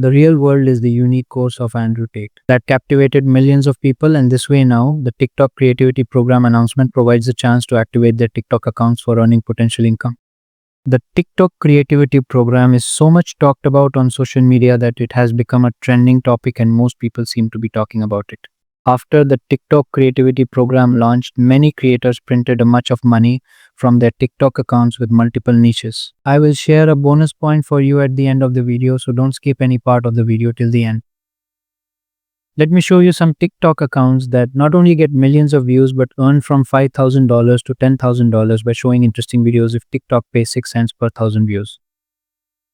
The Real World is the unique course of Andrew Tate that captivated millions of people, and this way now, the TikTok Creativity Program announcement provides a chance to activate their TikTok accounts for earning potential income. The TikTok Creativity Program is so much talked about on social media that it has become a trending topic and most people seem to be talking about it. After the TikTok Creativity Program launched, many creators printed a much of money from their TikTok accounts with multiple niches. I will share a bonus point for you at the end of the video, so don't skip any part of the video till the end. Let me show you some TikTok accounts that not only get millions of views but earn from $5,000 to $10,000 by showing interesting videos if TikTok pays 6 cents per 1,000 views.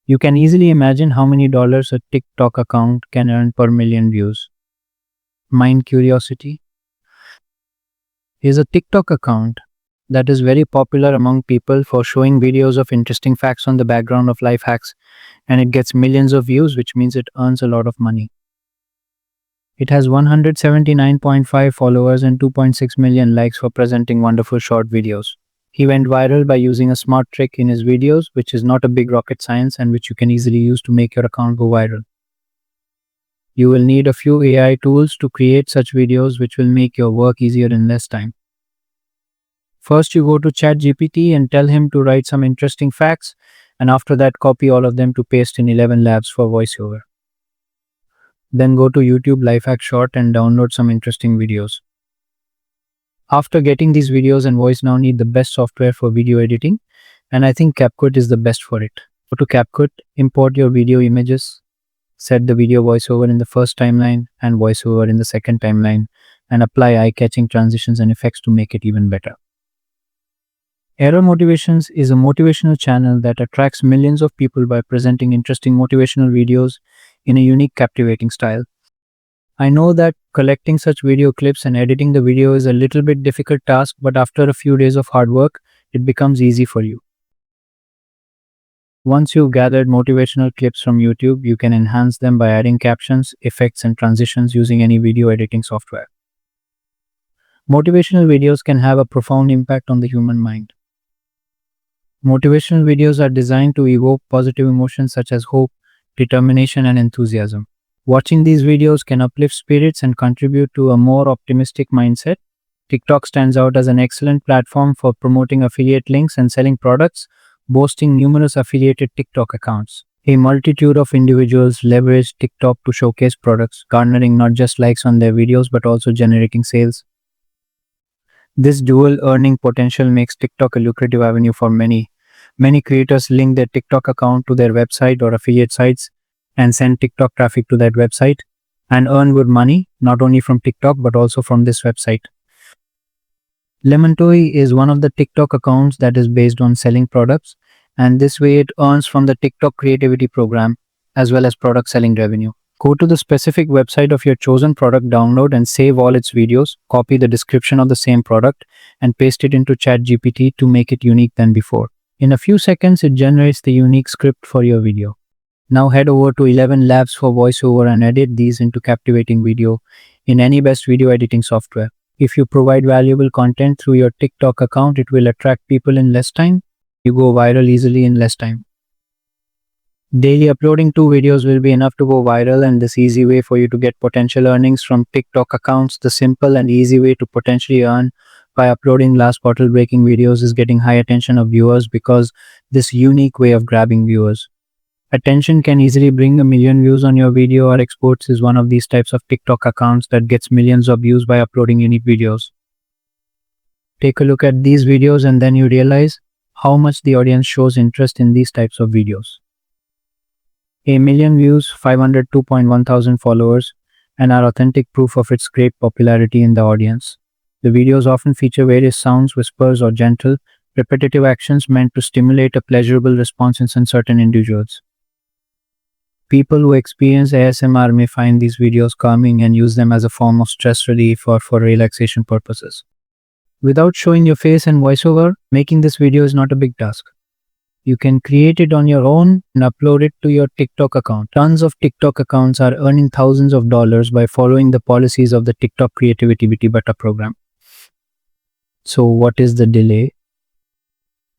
You can easily imagine how many dollars a TikTok account can earn per million views. Mind curiosity? Here's a TikTok account that is very popular among people for showing videos of interesting facts on the background of life hacks, and it gets millions of views, which means it earns a lot of money. It has 179.5 followers and 2.6 million likes for presenting wonderful short videos. He went viral by using a smart trick in his videos, which is not a big rocket science and which you can easily use to make your account go viral. You will need a few AI tools to create such videos, which will make your work easier in less time. First, you go to ChatGPT and tell him to write some interesting facts, and after that, copy all of them to paste in 11 Labs for voiceover. Then go to YouTube Lifehack Short and download some interesting videos. After getting these videos and voice, now need the best software for video editing, and I think CapCut is the best for it. Go to CapCut, import your video images, set the video voiceover in the first timeline and voiceover in the second timeline, and apply eye-catching transitions and effects to make it even better. Error Motivations is a motivational channel that attracts millions of people by presenting interesting motivational videos in a unique, captivating style. I know that collecting such video clips and editing the video is a little bit difficult task, but after a few days of hard work, it becomes easy for you. Once you've gathered motivational clips from YouTube, you can enhance them by adding captions, effects, and transitions using any video editing software. Motivational videos can have a profound impact on the human mind. Motivational videos are designed to evoke positive emotions such as hope, determination, and enthusiasm. Watching these videos can uplift spirits and contribute to a more optimistic mindset. TikTok stands out as an excellent platform for promoting affiliate links and selling products, boasting numerous affiliated TikTok accounts. A multitude of individuals leverage TikTok to showcase products, garnering not just likes on their videos but also generating sales. This dual earning potential makes TikTok a lucrative avenue for many. Many creators link their TikTok account to their website or affiliate sites and send TikTok traffic to that website and earn good money, not only from TikTok but also from this website. Lemontoy is one of the TikTok accounts that is based on selling products, and this way it earns from the TikTok Creativity Program as well as product selling revenue. Go to the specific website of your chosen product, download and save all its videos, copy the description of the same product and paste it into ChatGPT to make it unique than before. In a few seconds, it generates the unique script for your video. Now head over to 11 Labs for voiceover and edit these into captivating video in any best video editing software. If you provide valuable content through your TikTok account, it will attract people in less time. You go viral easily in less time. Daily uploading 2 videos will be enough to go viral, and this easy way for you to get potential earnings from TikTok accounts. The simple and easy way to potentially earn by uploading last bottle breaking videos is getting high attention of viewers, because this unique way of grabbing viewers. Attention can easily bring 1 million views on your video, or Exports is one of these types of TikTok accounts that gets millions of views by uploading unique videos. Take a look at these videos and then you realize how much the audience shows interest in these types of videos. 1 million views, 502.1 thousand followers, and are authentic proof of its great popularity in the audience. The videos often feature various sounds, whispers, or gentle, repetitive actions meant to stimulate a pleasurable response in certain individuals. People who experience ASMR may find these videos calming and use them as a form of stress relief or for relaxation purposes. Without showing your face and voiceover, making this video is not a big task. You can create it on your own and upload it to your TikTok account. Tons of TikTok accounts are earning thousands of dollars by following the policies of the TikTok Creativity Beta program. So what is the delay?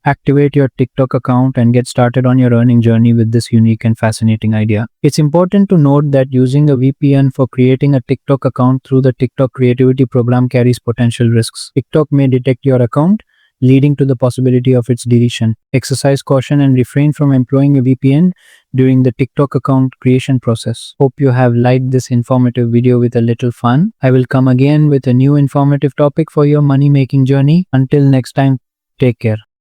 Activate your TikTok account and get started on your earning journey with this unique and fascinating idea. It's important to note that using a VPN for creating a TikTok account through the TikTok Creativity Program carries potential risks. TikTok may detect your account, leading to the possibility of its deletion. Exercise caution and refrain from employing a VPN during the TikTok account creation process. Hope you have liked this informative video with a little fun. I will come again with a new informative topic for your money making journey. Until next time, take care.